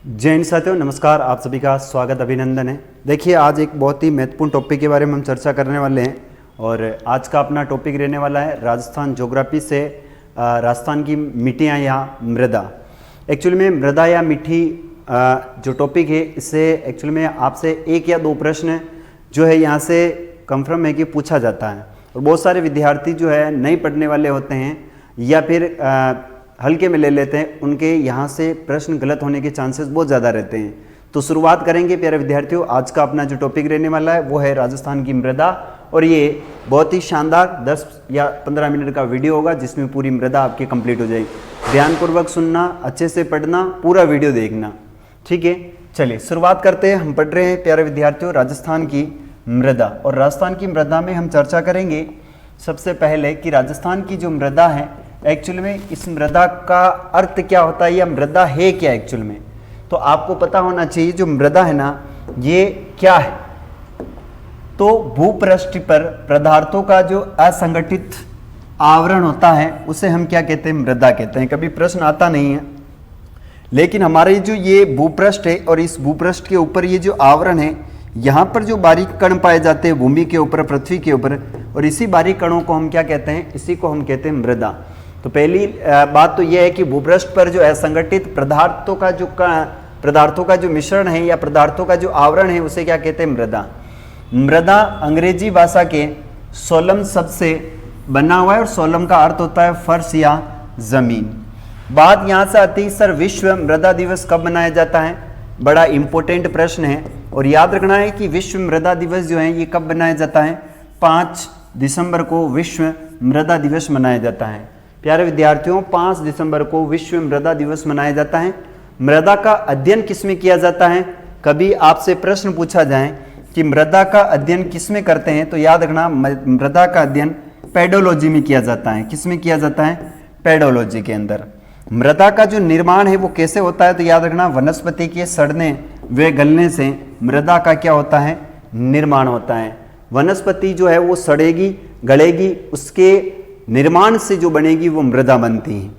जय हिंद साथियों, नमस्कार। आप सभी का स्वागत अभिनंदन है। देखिए, आज एक बहुत ही महत्वपूर्ण टॉपिक के बारे में हम चर्चा करने वाले हैं और आज का अपना टॉपिक रहने वाला है राजस्थान ज्योग्राफी से राजस्थान की मिट्टियाँ या मृदा। एक्चुअली में मृदा या मिट्टी जो टॉपिक है, इससे एक्चुअली में आपसे एक या दो प्रश्न जो है यहाँ से कंफर्म है कि पूछा जाता है और बहुत सारे विद्यार्थी जो है नहीं पढ़ने वाले होते हैं या फिर हल्के में ले लेते हैं, उनके यहाँ से प्रश्न गलत होने के चांसेस बहुत ज़्यादा रहते हैं। तो शुरुआत करेंगे प्यारे विद्यार्थियों। आज का अपना जो टॉपिक रहने वाला है वो है राजस्थान की मृदा और ये बहुत ही शानदार 10 या 15 मिनट का वीडियो होगा जिसमें पूरी मृदा आपकी कंप्लीट हो जाएगी। ध्यानपूर्वक सुनना, अच्छे से पढ़ना, पूरा वीडियो देखना, ठीक है। चलिए शुरुआत करते हैं। हम पढ़ रहे हैं प्यारे विद्यार्थियों राजस्थान की मृदा और राजस्थान की मृदा में हम चर्चा करेंगे सबसे पहले कि राजस्थान की जो मृदा है एक्चुअल में इस मृदा का अर्थ क्या होता है या मृदा है क्या एक्चुअल में। तो आपको पता होना चाहिए जो मृदा है ना ये क्या है। तो भूपृष्ठ पर पदार्थों का जो असंगठित आवरण होता है उसे हम क्या कहते हैं, मृदा कहते हैं। कभी प्रश्न आता नहीं है, लेकिन हमारे जो ये भूपृष्ठ है और इस भूपृष्ठ के ऊपर ये जो आवरण है, यहाँ पर जो बारीक कण पाए जाते हैं भूमि के ऊपर, पृथ्वी के ऊपर, और इसी बारीक कणों को हम क्या कहते हैं, इसी को हम कहते हैं मृदा। तो पहली बात तो यह है कि भूपृष्ठ पर जो असंगठित पदार्थों का जो मिश्रण है या पदार्थों का जो आवरण है उसे क्या कहते हैं, मृदा। मृदा अंग्रेजी भाषा के सोलम शब्द से बना हुआ है और सोलम का अर्थ होता है फर्श या जमीन। बात यहाँ से आती है, सर विश्व मृदा दिवस कब मनाया जाता है? बड़ा इंपॉर्टेंट प्रश्न है और याद रखना है कि विश्व मृदा दिवस जो है ये कब मनाया जाता है? 5 दिसंबर को विश्व मृदा दिवस मनाया जाता है। प्यारे विद्यार्थियों, 5 दिसंबर को विश्व मृदा दिवस मनाया जाता है। मृदा का अध्ययन किसमें किया जाता है? कभी आपसे प्रश्न पूछा जाए कि मृदा का अध्ययन किसमें करते हैं, तो याद रखना मृदा का अध्ययन पेडोलॉजी में किया जाता है। किसमें किया जाता है? पेडोलॉजी के अंदर। मृदा का जो निर्माण है वो कैसे होता है? तो याद रखना वनस्पति के सड़ने व गलने से मृदा का क्या होता है, निर्माण होता है। वनस्पति जो है वो सड़ेगी, गलेगी, उसके निर्माण से जो बनेगी वो मृदा बनती है।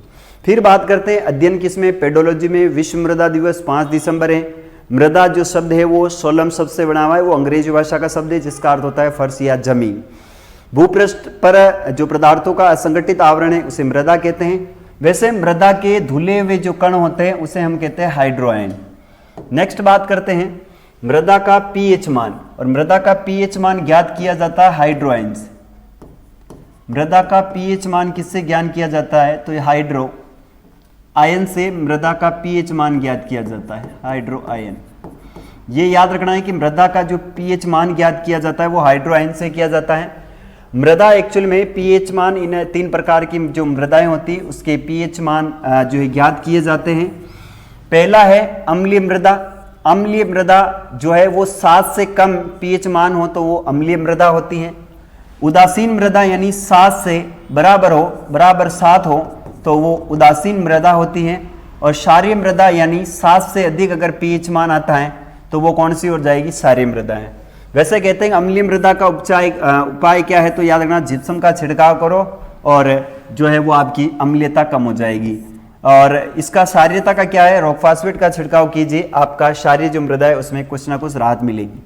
फिर बात करते हैं अध्ययन किसमें, पेडोलॉजी में। विश्व मृदा दिवस 5 दिसंबर है। मृदा जो शब्द है वो सोलम शब्द से बना हुआ है, वो अंग्रेजी भाषा का शब्द है जिसका अर्थ होता है फर्श या जमीन। भूपृष्ठ पर जो पदार्थों का असंगठित आवरण है उसे मृदा कहते हैं। वैसे मृदा के धुले हुए जो कण होते हैं उसे हम कहते हैं हाइड्रोआयन। नेक्स्ट बात करते हैं मृदा का पीएच मान, और मृदा का पीएच मान ज्ञात किया जाता है हाइड्रोआयन से। मृदा का पीएच मान किससे ज्ञान किया जाता है? तो हाइड्रो आयन से मृदा का पीएच मान ज्ञात किया जाता है, हाइड्रो आयन। ये याद रखना है कि मृदा का जो पीएच मान ज्ञात किया जाता है वो हाइड्रो आयन से किया जाता है। मृदा एक्चुअल में पीएच मान, इन 3 प्रकार की जो मृदाएं होती है उसके पीएच मान जो है ज्ञात किए जाते हैं। पहला है अम्लीय मृदा। अम्लीय मृदा जो है वो 7 से कम पीएच मान हो तो वो अम्लीय मृदा होती है। उदासीन मृदा यानी 7 से बराबर 7 हो तो वो उदासीन मृदा होती है। और क्षारीय मृदा यानी 7 से अधिक अगर पीएच मान आता है तो वो कौन सी हो जाएगी, क्षारीय मृदा है। वैसे कहते हैं अम्लीय मृदा का उपाय क्या है? तो याद रखना जिप्सम का छिड़काव करो और जो है वो आपकी अम्लीयता कम हो जाएगी। और इसका क्षारीयता का क्या है? रॉक फास्फेट का छिड़काव कीजिए, आपका क्षारीय जो मृदा है उसमें कुछ ना कुछ राहत मिलेगी।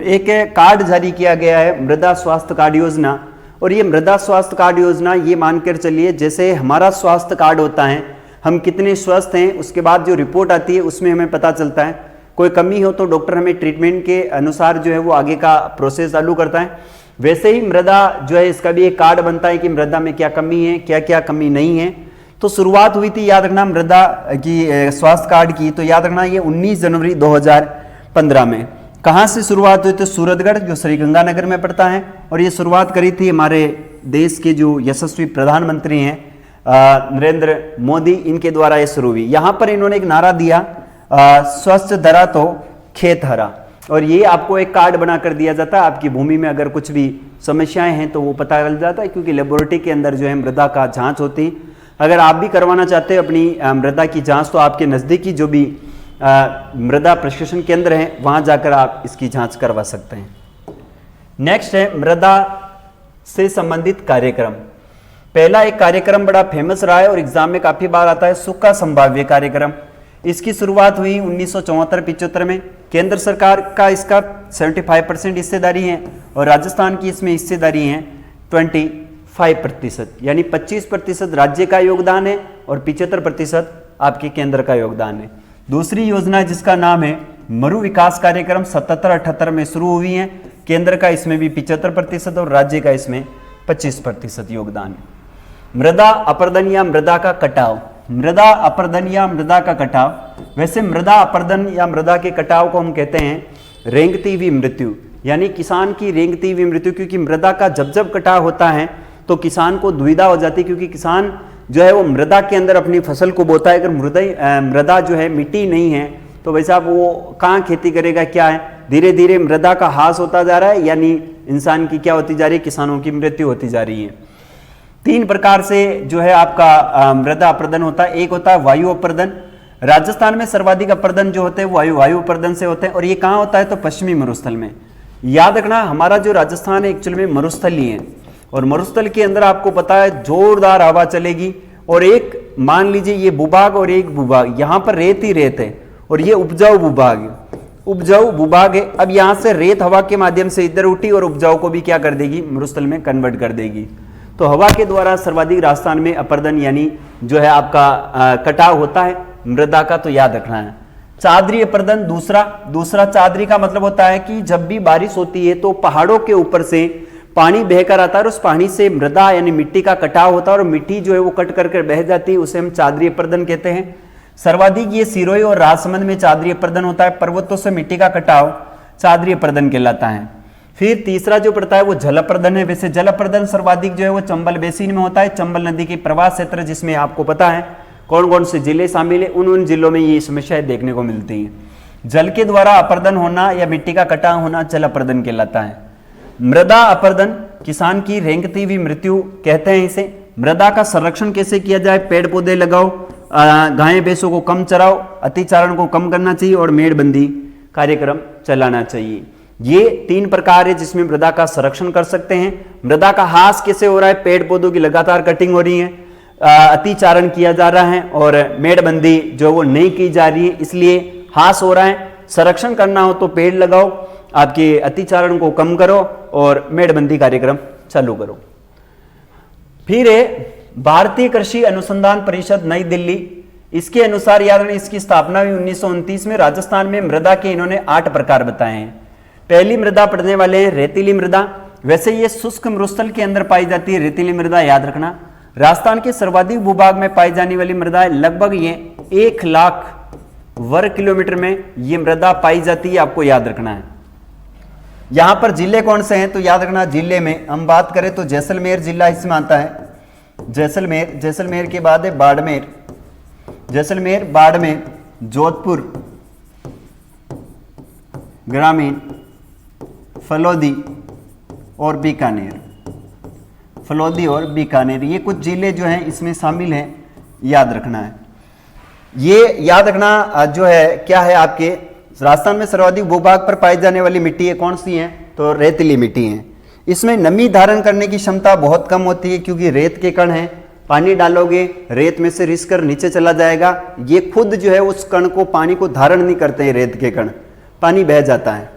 एक कार्ड जारी किया गया है मृदा स्वास्थ्य कार्ड योजना, और ये मृदा स्वास्थ्य कार्ड योजना ये मानकर चलिए जैसे हमारा स्वास्थ्य कार्ड होता है, हम कितने स्वस्थ हैं उसके बाद जो रिपोर्ट आती है उसमें हमें पता चलता है। कोई कमी हो तो डॉक्टर हमें ट्रीटमेंट के अनुसार जो है वो आगे का प्रोसेस चालू करता है। वैसे ही मृदा जो है इसका भी एक कार्ड बनता है कि मृदा में क्या कमी है, क्या क्या कमी नहीं है। तो शुरुआत हुई थी याद रखना मृदा की स्वास्थ्य कार्ड की, तो याद रखना ये 19 जनवरी 2015 में। कहाँ से शुरुआत हुई? तो सूरतगढ़ जो श्रीगंगानगर में पड़ता है, और ये शुरुआत करी थी हमारे देश के जो यशस्वी प्रधानमंत्री हैं नरेंद्र मोदी, इनके द्वारा ये शुरू हुई। यहाँ पर इन्होंने एक नारा दिया, स्वच्छ धरा तो खेत हरा, और ये आपको एक कार्ड बना कर दिया जाता है। आपकी भूमि में अगर कुछ भी समस्याएं हैं तो वो पता चल जाता है, क्योंकि लेबोरेटरी के अंदर जो है मृदा का जाँच होती है। अगर आप भी करवाना चाहते हैं अपनी मृदा की जाँच तो आपके नज़दीकी जो भी मृदा प्रशिक्षण केंद्र है वहां जाकर आप इसकी जांच करवा सकते हैं। नेक्स्ट है मृदा से संबंधित कार्यक्रम। पहला एक कार्यक्रम बड़ा फेमस रहा है और एग्जाम में काफी बार आता है, सूखा संभाव्य कार्यक्रम। इसकी शुरुआत हुई 1974-75 में। केंद्र सरकार का इसका 75% हिस्सेदारी है और राजस्थान की इसमें हिस्सेदारी है 25%, यानी 25% राज्य का योगदान है और 75% आपके केंद्र का योगदान है। दूसरी योजना जिसका नाम है मरु विकास कार्यक्रम 77-78 में शुरू हुई है। केंद्र का इसमें भी 75% और राज्य का इसमें 25% योगदान है। मृदा अपर्दन या मृदा का कटाव, मृदा अपर्दन या मृदा का कटाव, वैसे मृदा अपर्दन या मृदा के कटाव को हम कहते हैं रेंगती हुई मृत्यु, यानी किसान की रेंगती हुई मृत्यु, क्योंकि मृदा का जब जब कटाव होता है तो किसान को दुविधा हो जाती है, क्योंकि किसान जो है वो मृदा के अंदर अपनी फसल को बोता है। अगर मृदा जो है मिट्टी नहीं है तो वैसा वो कहाँ खेती करेगा, क्या है, धीरे धीरे मृदा का ह्रास होता जा रहा है, यानी इंसान की क्या होती जा रही है, किसानों की मृत्यु होती जा रही है। 3 प्रकार से जो है आपका मृदा अपर्दन होता है। एक होता है वायु अपर्दन, राजस्थान में सर्वाधिक अपर्दन जो होते हैं वायु अपर्दन से होते हैं, और ये कहाँ होता है तो पश्चिमी मरुस्थल में। याद रखना हमारा जो राजस्थान है एक्चुअल में मरुस्थल ही है, और मरुस्थल के अंदर आपको पता है जोरदार हवा चलेगी, और एक मान लीजिए ये भूभाग और एक भूभाग, यहाँ पर रेत ही रेत है और ये उपजाऊ भूभाग है। अब यहाँ से रेत हवा के माध्यम से इधर उठी और उपजाऊ को भी क्या कर देगी, मरुस्थल में कन्वर्ट कर देगी। तो हवा के द्वारा सर्वाधिक राजस्थान में अपर्दन यानी जो है आपका कटाव होता है मृदा का, तो याद रखना है। चादरी अपर्दन दूसरा चादरी का मतलब होता है कि जब भी बारिश होती है तो पहाड़ों के ऊपर से पानी बहकर आता है और उस पानी से मृदा यानी मिट्टी का कटाव होता है और मिट्टी जो है वो कट कर बह जाती है, उसे हम चादरी अपर्दन कहते हैं। सर्वाधिक ये सिरोही और राजसमंद में चादरी अपर्दन होता है, पर्वतों से मिट्टी का कटाव चादरी अपर्दन कहलाता है। फिर तीसरा जो पड़ता है वो जल अपर्दन है। वैसे जल अपर्दन सर्वाधिक जो है वो चंबल बेसिन में होता है, चंबल नदी के प्रवाह क्षेत्र, जिसमें आपको पता है कौन कौन से जिले शामिल है, उन जिलों में ये समस्याएं देखने को मिलती हैं। जल के द्वारा अपर्दन होना या मिट्टी का कटाव होना जल अपर्दन कहलाता है। मृदा अपर्दन किसान की रेंगती हुई मृत्यु कहते हैं इसे। मृदा का संरक्षण कैसे किया जाए, पेड़ पौधे लगाओ, गायें भैंसों को कम चराओ, अतिचारण को कम करना चाहिए और मेड़बंदी कार्यक्रम चलाना चाहिए। ये 3 प्रकार है जिसमें मृदा का संरक्षण कर सकते हैं। मृदा का ह्रास कैसे हो रहा है, पेड़ पौधों की लगातार कटिंग हो रही है, अतिचारण किया जा रहा है और मेड़बंदी जो वो नहीं की जा रही है, इसलिए ह्रास हो रहा है। संरक्षण करना हो तो पेड़ लगाओ, आपके अतिचारण को कम करो और मेड़बंदी कार्यक्रम चालू करो। फिर है भारतीय कृषि अनुसंधान परिषद नई दिल्ली, इसके अनुसार याद रखना इसकी स्थापना हुई 1929 में। राजस्थान में मृदा के इन्होंने 8 प्रकार बताए हैं। पहली मृदा पढ़ने वाले हैं रेतीली मृदा। वैसे ये शुष्क मरुस्थल के अंदर पाई जाती है रेतीली मृदा, याद रखना। राजस्थान के सर्वाधिक भूभाग में पाई जाने वाली मृदा है, लगभग ये 1 लाख वर्ग किलोमीटर में ये मृदा पाई जाती है, आपको याद रखना है। यहां पर जिले कौन से हैं तो याद रखना, जिले में हम बात करें तो जैसलमेर जिला इसमें आता है। जैसलमेर के बाद है बाड़मेर, जोधपुर ग्रामीण, फलोदी और बीकानेर, ये कुछ जिले जो हैं इसमें शामिल हैं, याद रखना है। ये याद रखना जो है क्या है, आपके राजस्थान में सर्वाधिक भूभाग पर पाई जाने वाली मिट्टी है कौन सी है तो रेतीली मिट्टी है। इसमें नमी धारण करने की क्षमता बहुत कम होती है, क्योंकि रेत के कण हैं, पानी डालोगे रेत में से रिस कर नीचे चला जाएगा, ये खुद जो है उस कण को पानी को धारण नहीं करते हैं, रेत के कण, पानी बह जाता है।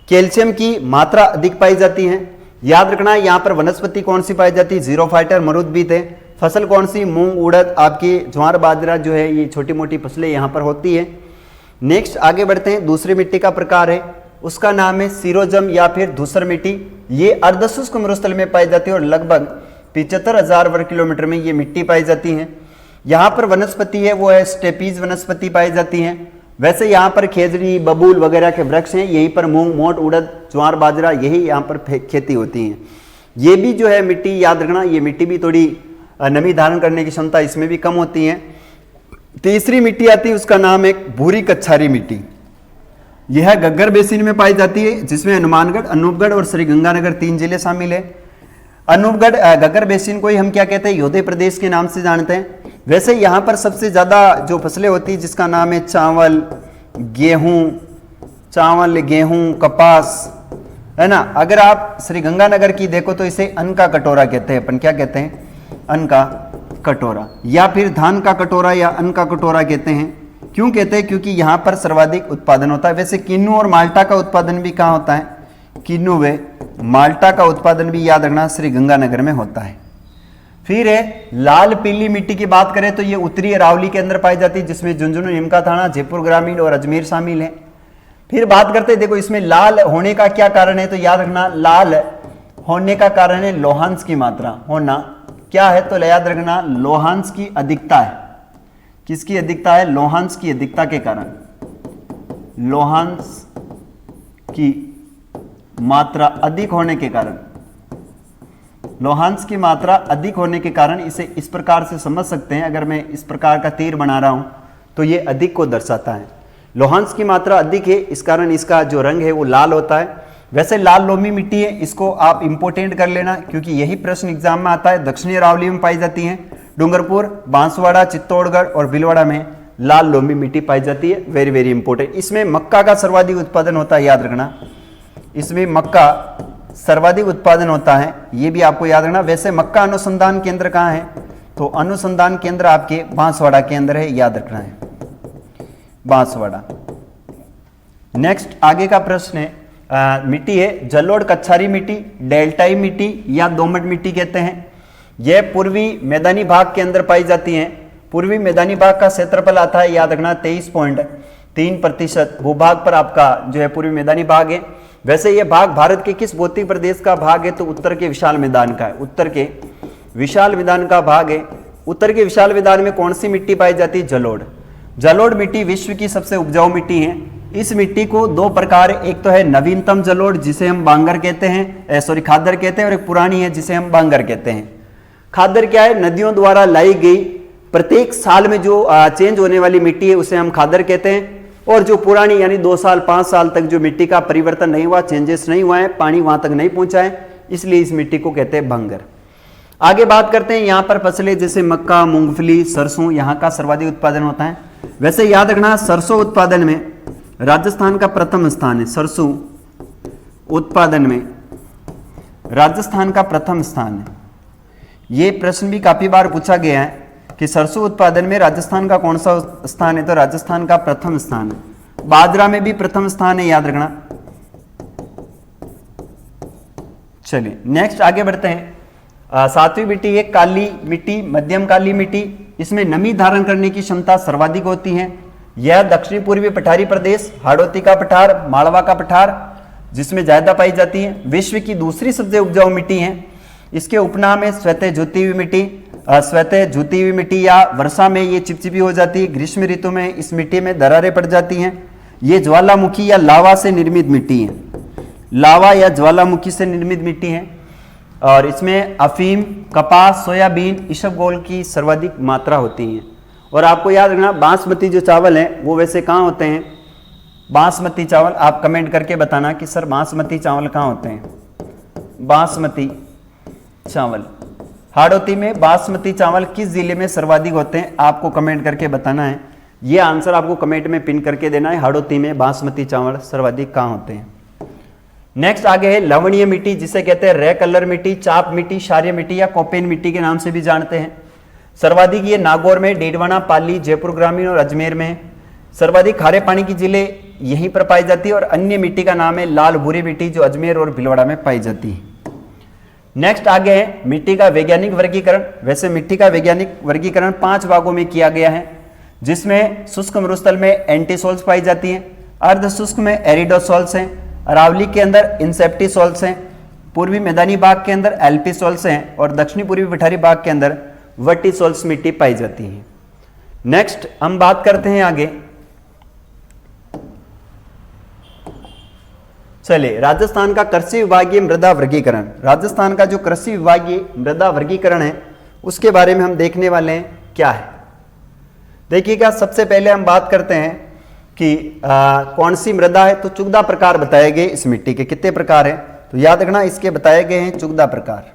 कैल्शियम की मात्रा अधिक पाई जाती है। याद रखना यहाँ पर वनस्पति कौन सी पाई जाती है, जीरोफाइटर मरुद्भिद है। फसल कौन सी, मूंग उड़द, आपकी ज्वार बाजरा जो है ये छोटी मोटी फसलें यहाँ पर होती है। नेक्स्ट आगे बढ़ते हैं, दूसरी मिट्टी का प्रकार है, उसका नाम है सीरोजम या फिर धूसर मिट्टी। ये अर्धशुष्क मरुस्थल में पाई जाती है और लगभग 75,000 वर्ग किलोमीटर में ये मिट्टी पाई जाती है। यहाँ पर वनस्पति है वो है स्टेपीज वनस्पति पाई जाती है। वैसे यहाँ पर खेजड़ी बबूल वगैरह के वृक्ष हैं, यहीं पर मूंग मोट उड़द ज्वार बाजरा यही यहाँ पर खेती होती है। ये भी जो है मिट्टी याद रखना, ये मिट्टी भी थोड़ी नमी धारण करने की क्षमता इसमें भी कम होती है। तीसरी मिट्टी आती है, उसका नाम है भूरी कच्छारी मिट्टी। यह घग्गर बेसिन में पाई जाती है, जिसमें हनुमानगढ़, अनूपगढ़ और श्रीगंगानगर 3 जिले शामिल है। अनूपगढ़ घग्गर बेसिन को ही हम क्या कहते हैं, योधे प्रदेश के नाम से जानते हैं। वैसे यहाँ पर सबसे ज़्यादा जो फसलें होती है जिसका नाम है चावल, गेहूँ, कपास, है ना। अगर आप श्रीगंगानगर की देखो तो इसे अन्न का कटोरा कहते हैं, अपन क्या कहते हैं, अन्न का कटोरा, या फिर धान का कटोरा या अन्न का कटोरा कहते हैं। क्यों कहते हैं? क्योंकि यहां पर सर्वाधिक उत्पादन होता है। वैसे किन्नू और माल्टा का उत्पादन भी कहां होता है? किन्नू व माल्टा का उत्पादन भी याद रखना श्री गंगानगर में होता है। फिर है लाल पीली मिट्टी की बात करें तो ये उत्तरी अरावली के अंदर पाई जाती है, जिसमें झुंझुनू, नीमका थाना, जयपुर ग्रामीण और अजमेर शामिल है। फिर बात करते हैं, देखो इसमें लाल होने का क्या कारण है? तो याद रखना लाल होने का कारण है लोहांश की मात्रा होना। क्या है? तो याद रखना लोहांश की अधिकता है। किसकी अधिकता है? लोहांश की अधिकता के कारण, लोहांश की मात्रा अधिक होने के कारण, लोहांश की मात्रा अधिक होने के कारण इसे इस प्रकार से समझ सकते हैं। अगर मैं इस प्रकार का तीर बना रहा हूं तो ये अधिक को दर्शाता है। लोहांश की मात्रा अधिक है, इस कारण इसका जो रंग है वो लाल होता है। वैसे लाल लोमी मिट्टी है, इसको आप इंपोर्टेंट कर लेना क्योंकि यही प्रश्न एग्जाम में आता है। दक्षिणी अरावली में पाई जाती है, डूंगरपुर, बांसवाड़ा, चित्तौड़गढ़ और भीलवाड़ा में लाल लोमी मिट्टी पाई जाती है। Very very important. इसमें मक्का का सर्वाधिक उत्पादन होता है, याद रखना। इसमें मक्का सर्वाधिक उत्पादन होता है, ये भी आपको याद रखना। वैसे मक्का अनुसंधान केंद्र कहाँ है? तो अनुसंधान केंद्र आपके बांसवाड़ा के अंदर है, याद रखना है, बांसवाड़ा। नेक्स्ट आगे का प्रश्न है, मिट्टी है जलोढ़ कच्छारी मिट्टी, डेल्टाई मिट्टी या दोमट मिट्टी कहते हैं। यह पूर्वी मैदानी भाग के अंदर पाई जाती है। पूर्वी मैदानी भाग का क्षेत्रफल आता है, याद रखना 23.3% भूभाग पर आपका जो है पूर्वी मैदानी भाग है। वैसे यह भाग भारत के किस भौतिक प्रदेश का भाग है? तो उत्तर के विशाल मैदान का है, उत्तर के विशाल मैदान का भाग है। उत्तर के विशाल मैदान में कौन सी मिट्टी पाई जाती है? जलोढ़। जलोढ़ मिट्टी विश्व की सबसे उपजाऊ मिट्टी है। इस मिट्टी को दो प्रकार, एक तो है नवीनतम जलोढ़ जिसे हम बांगर कहते हैं, खादर कहते हैं, और एक पुरानी है जिसे हम बांगर कहते हैं। खादर क्या है? नदियों द्वारा लाई गई प्रत्येक साल में जो चेंज होने वाली मिट्टी है उसे हम खादर कहते हैं। और जो पुरानी यानी 2 साल 5 साल तक जो मिट्टी का परिवर्तन नहीं हुआ, चेंजेस नहीं हुआ है, पानी वहां तक नहीं पहुंचा है, इसलिए इस मिट्टी को कहते हैं बांगर। आगे बात करते हैं, यहाँ पर फसलें जैसे मक्का, मूंगफली, सरसों, यहाँ का सर्वाधिक उत्पादन होता है। वैसे याद रखना सरसों उत्पादन में राजस्थान का प्रथम स्थान है। सरसों उत्पादन में राजस्थान का प्रथम स्थान है। ये प्रश्न भी काफी बार पूछा गया है कि सरसों उत्पादन में राजस्थान का कौन सा स्थान है? तो राजस्थान का प्रथम स्थान है। बाजरा में भी प्रथम स्थान है, याद रखना। चलिए नेक्स्ट आगे बढ़ते हैं। 7वीं मिट्टी है काली मिट्टी, मध्यम काली मिट्टी। इसमें नमी धारण करने की क्षमता सर्वाधिक होती है। यह दक्षिणी पूर्वी पठारी प्रदेश, हाड़ौती का पठार, मालवा का पठार जिसमें ज्यादा पाई जाती है। विश्व की दूसरी सबसे उपजाऊ मिट्टी है। इसके उपनाम है श्वेत जुती हुई मिट्टी। श्वेत जुती हुई मिट्टी या वर्षा में ये चिपचिपी हो जाती है, ग्रीष्म ऋतु में इस मिट्टी में दरारें पड़ जाती हैं। ये ज्वालामुखी या लावा से निर्मित मिट्टी है, लावा या ज्वालामुखी से निर्मित मिट्टी है। और इसमें अफीम, कपास, सोयाबीन, इसबगोल की सर्वाधिक मात्रा होती है। और आपको याद रखना बासमती जो चावल है वो वैसे कहाँ होते हैं? बासमती चावल आप कमेंट करके बताना कि सर बासमती चावल कहाँ होते हैं? बासमती चावल हाड़ौती में बासमती चावल किस जिले में सर्वाधिक होते हैं? आपको कमेंट करके बताना है। ये आंसर आपको कमेंट में पिन करके देना है। हाड़ौती में बासमती चावल सर्वाधिक कहाँ होते हैं? नेक्स्ट आगे है लवणीय मिट्टी जिसे कहते हैं रे कलर मिट्टी, चाप मिट्टी, क्षारीय मिट्टी या कोपेन मिट्टी के नाम से भी जानते हैं। सर्वाधिक ये नागौर में, डेडवाना, पाली, जयपुर ग्रामीण और अजमेर में। सर्वाधिक खारे पानी की जिले यहीं पर पाई जाती है। और अन्य मिट्टी का नाम है लाल भूरी मिट्टी जो अजमेर और भीलवाड़ा में पाई जाती है। नेक्स्ट आगे है मिट्टी का वैज्ञानिक वर्गीकरण। वैसे मिट्टी का वैज्ञानिक वर्गीकरण 5 भागों में किया गया है, जिसमें शुष्क मरुस्थल में एंटीसोल्स पाई जाती हैं, अर्ध शुष्क में एरिडोसोल्स हैं, अरावली के अंदर इंसेप्टिसोल्स हैं, पूर्वी मैदानी भाग के अंदर एल्पिसोल्स हैं और दक्षिणी पूर्वी पठारी भाग के अंदर वर्टिसोल्स मिट्टी पाई जाती है। नेक्स्ट हम बात करते हैं आगे, चलिए राजस्थान का कृषि विभागीय मृदा वर्गीकरण। राजस्थान का जो कृषि विभागीय मृदा वर्गीकरण है उसके बारे में हम देखने वाले हैं क्या है। देखिएगा सबसे पहले हम बात करते हैं कि कौन सी मृदा है। तो चुगदा प्रकार बताए गए इस मिट्टी के। कितने प्रकार हैं? तो याद रखना इसके बताए गए हैं चुगदा प्रकार।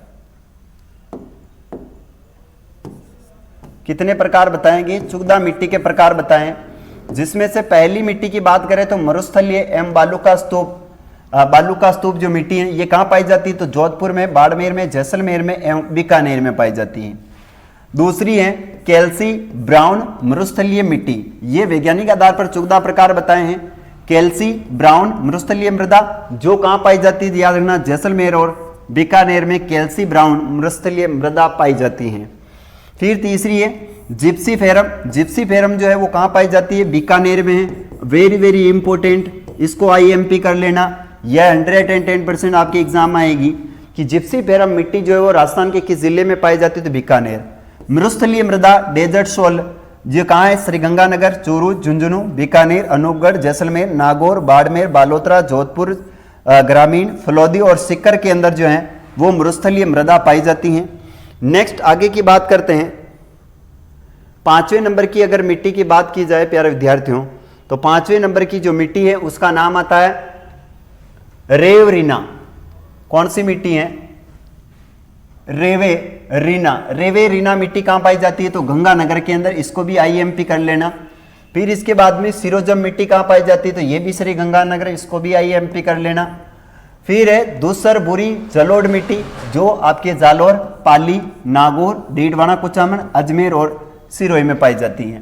कितने प्रकार बताएंगे? चुगदा मिट्टी के प्रकार बताएं, जिसमें से पहली मिट्टी की बात करें तो मरुस्थलीय एवं बालू का स्तूप जो मिट्टी है ये कहाँ पाई जाती है? तो जोधपुर में, बाड़मेर में, जैसलमेर में एवं बीकानेर में पाई जाती है। दूसरी है कैल्सी ब्राउन मरुस्थलीय मिट्टी। ये वैज्ञानिक आधार पर 14 प्रकार बताए हैं। कैल्सी ब्राउन मरुस्थलीय मृदा जो कहां पाई जाती है, याद रखना जैसलमेर और बीकानेर में कैल्सी ब्राउन मरुस्थलीय मृदा पाई जाती है। फिर तीसरी है जिप्सीफेरम। जिप्सीफेरम जो है वो कहां पाई जाती है, बीकानेर में है। वेरी वेरी इंपॉर्टेंट, इसको आईएमपी कर लेना, यह 110% आपके एग्जाम में आएगी कि जिप्सीफेरम मिट्टी जो है वो राजस्थान के किस जिले में पाई जाती है, तो बीकानेर। मरुस्थलीय मृदा डेजर्ट सोल जो कहाँ है, श्रीगंगानगर, चूरू, झुंझुनू, बीकानेर, अनूपगढ़, जैसलमेर, नागौर, बाड़मेर, बालोतरा, जोधपुर ग्रामीण, फलौदी और सिक्कर के अंदर जो है वो मरुस्थलीय मृदा पाई जाती हैं। नेक्स्ट आगे की बात करते हैं। 5वें नंबर की अगर मिट्टी की बात की जाए प्यारे विद्यार्थियों, तो 5वें नंबर की जो मिट्टी है उसका नाम आता है रेवरीना। कौन सी मिट्टी है, रेवेरीना। रेवेरीना मिट्टी कहां पाई जाती है, तो गंगानगर के अंदर, इसको भी आईएमपी कर लेना। फिर इसके बाद में सिरोजम मिट्टी कहां पाई जाती है, तो ये भी श्री गंगानगर, इसको भी आईएमपी कर लेना। फिर है दूसर बुरी जलोढ़ मिट्टी जो आपके जालोर, पाली, नागौर, डीडवाना, कुचामन, अजमेर और सिरोही में पाई जाती है।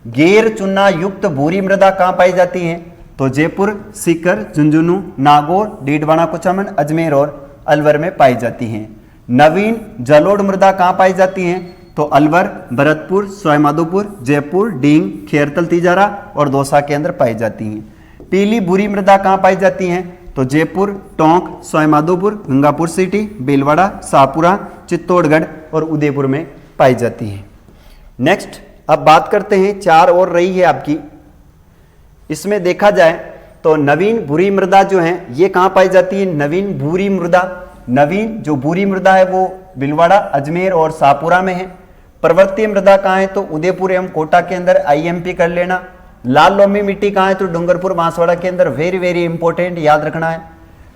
गेर चुना युक्त भूरी मृदा कहां पाई जाती है, तो जयपुर, सीकर, झुंझुनू, नागौर, डीडवाना, कुचामन, अजमेर और अलवर में पाई जाती हैं। नवीन जलोढ़ मृदा कहां पाई जाती हैं, तो अलवर, भरतपुर, सवाईमाधोपुर, जयपुर, डींग, खेरतल, तिजारा और दौसा के अंदर पाई जाती हैं। पीली बुरी मृदा कहां पाई जाती हैं, तो जयपुर, टोंक, सवाईमाधोपुर, गंगापुर सिटी, भीलवाड़ा, शाहपुरा, चित्तौड़गढ़ और उदयपुर में पाई जाती हैं। नेक्स्ट अब बात करते हैं, 4 और रही है आपकी। इसमें देखा जाए तो नवीन भूरी मृदा जो है ये कहां पाई जाती है, नवीन भूरी मृदा। नवीन जो भूरी मृदा है वो भीलवाड़ा, अजमेर और शाहपुरा में है। पर्वतीय मृदा कहां है, तो उदयपुर एवं कोटा के अंदर, आईएमपी कर लेना। लाल लोमी मिट्टी कहां है, तो डूंगरपुर, बांसवाड़ा के अंदर, वेरी वेरी इंपॉर्टेंट, याद रखना है।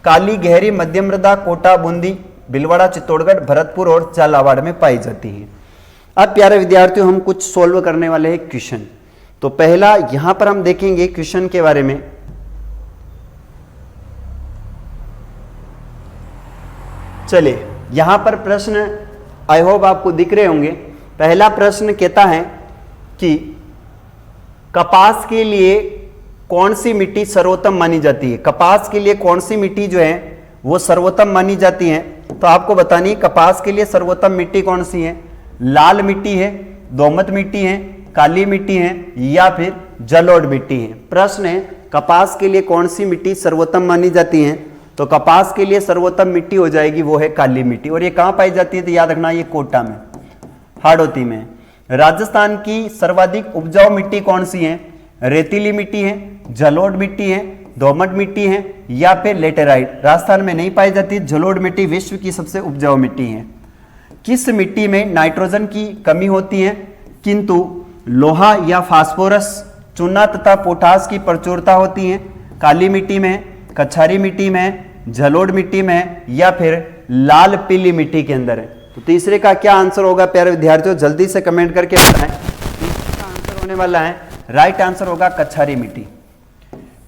काली गहरी मध्यम मृदा कोटा, बूंदी, भीलवाड़ा, चित्तौड़गढ़, भरतपुर और झालावाड़ में पाई जाती है। अब प्यारे विद्यार्थियों हम कुछ सोल्व करने वाले हैं क्वेश्चन। तो पहला यहां पर हम देखेंगे क्वेश्चन के बारे में। चलिए यहां पर प्रश्न आई होप आपको दिख रहे होंगे। पहला प्रश्न कहता है कि कपास के लिए कौन सी मिट्टी सर्वोत्तम मानी जाती है। कपास के लिए कौन सी मिट्टी जो है वो सर्वोत्तम मानी जाती है, तो आपको बतानी है कपास के लिए सर्वोत्तम मिट्टी कौन सी है। लाल मिट्टी है, दोमट मिट्टी है, काली मिट्टी है या फिर जलोढ़ मिट्टी है। प्रश्न है कपास के लिए कौन सी मिट्टी सर्वोत्तम मानी जाती है, तो कपास के लिए सर्वोत्तम मिट्टी हो जाएगी वो है काली मिट्टी। और ये कहां पाई जाती है, तो याद रखना ये कोटा में, हाड़ौती में। राजस्थान की सर्वाधिक उपजाऊ मिट्टी कौन सी है, रेतीली मिट्टी है, जलोढ़ मिट्टी है, दोमट मिट्टी है या फिर लेटेराइट। राजस्थान में नहीं पाई जाती। जलोढ़ मिट्टी विश्व की सबसे उपजाऊ मिट्टी है। किस मिट्टी में नाइट्रोजन की कमी होती है किंतु लोहा या फास्फोरस, चूना तथा पोटास की प्रचुरता होती है। काली मिट्टी में, कछारी मिट्टी में, जलोढ़ मिट्टी में या फिर लाल पीली मिट्टी के अंदर है। तो तीसरे का क्या आंसर होगा प्यारे विद्यार्थियों, जल्दी से कमेंट करके बताएं। तीसरे का आंसर होने वाला है, राइट आंसर होगा कछारी मिट्टी।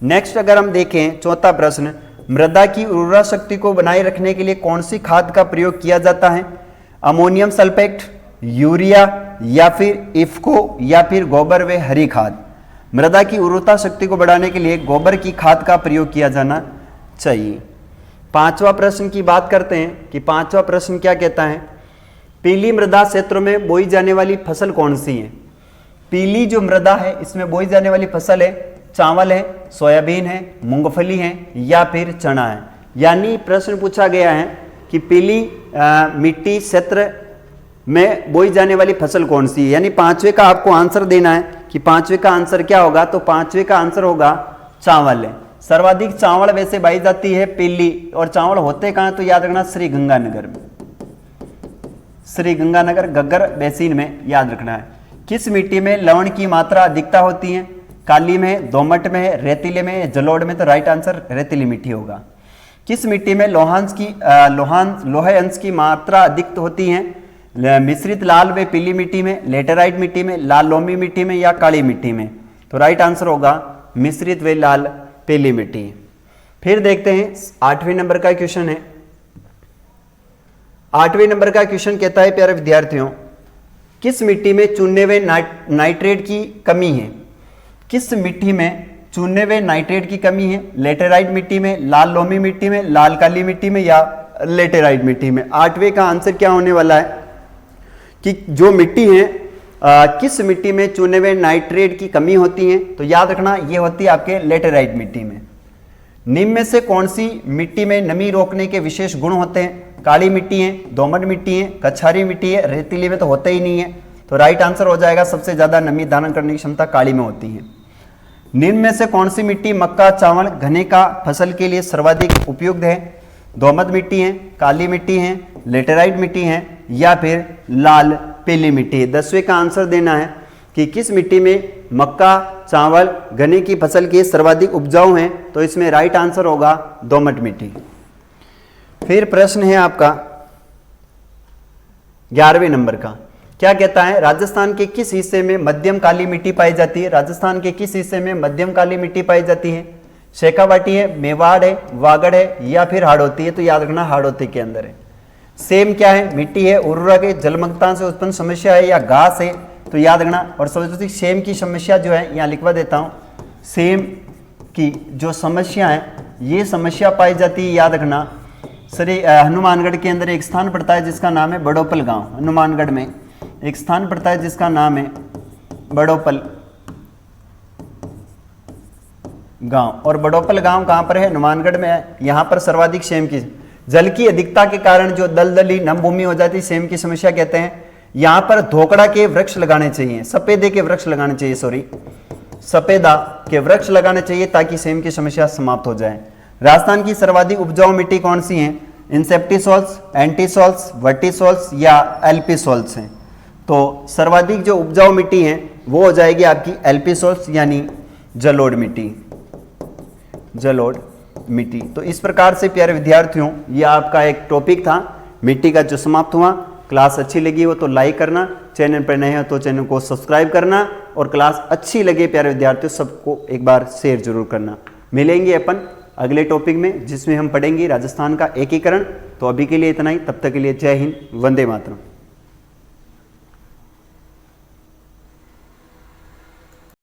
नेक्स्ट अगर हम देखें चौथा प्रश्न, मृदा की उर्वरा शक्ति को बनाए रखने के लिए कौन सी खाद का प्रयोग किया जाता है। अमोनियम सल्फेट, यूरिया या फिर इफ्को या फिर गोबर व हरी खाद। मृदा की उर्वरता शक्ति को बढ़ाने के लिए गोबर की खाद का प्रयोग किया जाना चाहिए। पांचवा प्रश्न की बात करते हैं कि पांचवा प्रश्न क्या कहता है, पीली मृदा क्षेत्र में बोई जाने वाली फसल कौन सी है। पीली जो मृदा है इसमें बोई जाने वाली फसल है चावल है, सोयाबीन है, मूंगफली है या फिर चना है। यानी प्रश्न पूछा गया है कि पीली मिट्टी क्षेत्र में बोई जाने वाली फसल कौन सी है। यानी पांचवे का आपको आंसर देना है कि पांचवे का आंसर क्या होगा, तो पांचवे का आंसर होगा चावल है। सर्वाधिक चावल वैसे बोई जाती है पीली, और चावल होते कहां, तो याद रखना श्री गंगानगर में, श्री गंगानगर घग्गर बेसिन में, याद रखना है। किस मिट्टी में लवण की मात्रा अधिकता होती है, काली में, दोमट में, रेतीले में, जलोढ़ में, तो राइट आंसर रेतीली मिट्टी होगा। किस मिट्टी में लोहे अंश की मात्रा अधिक होती है, मिश्रित लाल व पीली मिट्टी में, लेटेराइट मिट्टी में, लाल लोमी मिट्टी में या काली मिट्टी में, तो राइट आंसर होगा मिश्रित व लाल पीली मिट्टी। फिर देखते हैं 8वें नंबर का क्वेश्चन है। 8वें नंबर का क्वेश्चन कहता है प्यारे विद्यार्थियों, किस मिट्टी में चूने व नाइट्रेट की कमी है? किस मिट्टी में चूने व नाइट्रेट की कमी है? लेटेराइट मिट्टी में, लाल लोमी मिट्टी में, लाल काली मिट्टी में या लेटेराइट मिट्टी में? 8वें का आंसर क्या होने वाला है कि जो मिट्टी है किस मिट्टी में चूने व नाइट्रेट की कमी होती है? तो याद रखना ये होती है आपके लेटेराइट मिट्टी में। निम्न में से कौन सी मिट्टी में नमी रोकने के विशेष गुण होते हैं? काली मिट्टी है, दोमट मिट्टी है, कछारी मिट्टी है, रेतीली में तो होते ही नहीं है। तो राइट आंसर हो जाएगा सबसे ज्यादा नमी धारण करने की क्षमता काली में होती है। निम्न में से कौन सी मिट्टी मक्का, चावल, गन्ने का फसल के लिए सर्वाधिक उपयुक्त है? दोमट मिट्टी है, काली मिट्टी है, लेटेराइट मिट्टी है या फिर लाल पीली मिट्टी है? 10वें का आंसर देना है कि किस मिट्टी में मक्का, चावल, गन्ने की फसल के सर्वाधिक उपजाऊ हैं। तो इसमें राइट आंसर होगा दोमट मिट्टी। फिर प्रश्न है आपका 11वें नंबर का, क्या कहता है? राजस्थान के किस हिस्से में मध्यम काली मिट्टी पाई जाती है? राजस्थान के किस हिस्से में मध्यम काली मिट्टी पाई जाती है? शेखावाटी है, मेवाड़ है, वागड़ है या फिर हाड़ौती है? तो याद रखना हाड़ौती के अंदर है। सेम क्या है? मिट्टी है, उर्वरक है, जलमग्नता से उत्पन्न समस्या है या घास है? तो याद रखना। और सबसे सेम की समस्या जो है यहाँ लिखवा देता हूँ, सेम की जो समस्या है ये समस्या पाई जाती है, याद रखना। सरी हनुमानगढ़ के अंदर एक स्थान पड़ता है जिसका नाम है बड़ोपल गांव। हनुमानगढ़ में एक स्थान पड़ता है जिसका नाम है बड़ोपल गांव। और बड़ोपल गांव कहाँ पर है? हनुमानगढ़ में है। यहाँ पर सर्वाधिक सेम की जल की अधिकता के कारण जो दलदली नम भूमि हो जाती है, सेम की समस्या कहते हैं। यहाँ पर धोकड़ा के वृक्ष लगाने चाहिए, सफेदे के वृक्ष लगाने चाहिए, सॉरी सफेदा के वृक्ष लगाने चाहिए ताकि सेम की समस्या समाप्त हो जाए। राजस्थान की सर्वाधिक उपजाऊ मिट्टी कौन सी है? इंसेप्टिसॉल्स, एंटीसॉल्स, वर्टिसॉल्स या एल्पिसॉल्स हैं? तो सर्वाधिक जो उपजाऊ मिट्टी है वो हो जाएगी आपकी एल्पिसॉल्स यानी जलोढ़ मिट्टी, जलोढ़ मिट्टी। तो इस प्रकार से प्यारे विद्यार्थियों ये आपका एक टॉपिक था मिट्टी का जो समाप्त हुआ। क्लास अच्छी लगी हो तो लाइक करना, चैनल पर नए हो तो चैनल को सब्सक्राइब करना और क्लास अच्छी लगे प्यारे विद्यार्थियों सबको एक बार शेयर जरूर करना। मिलेंगे अपन अगले टॉपिक में जिसमें हम पढ़ेंगे राजस्थान का एकीकरण। तो अभी के लिए इतना ही, तब तक के लिए जय हिंद, वंदे मातरम।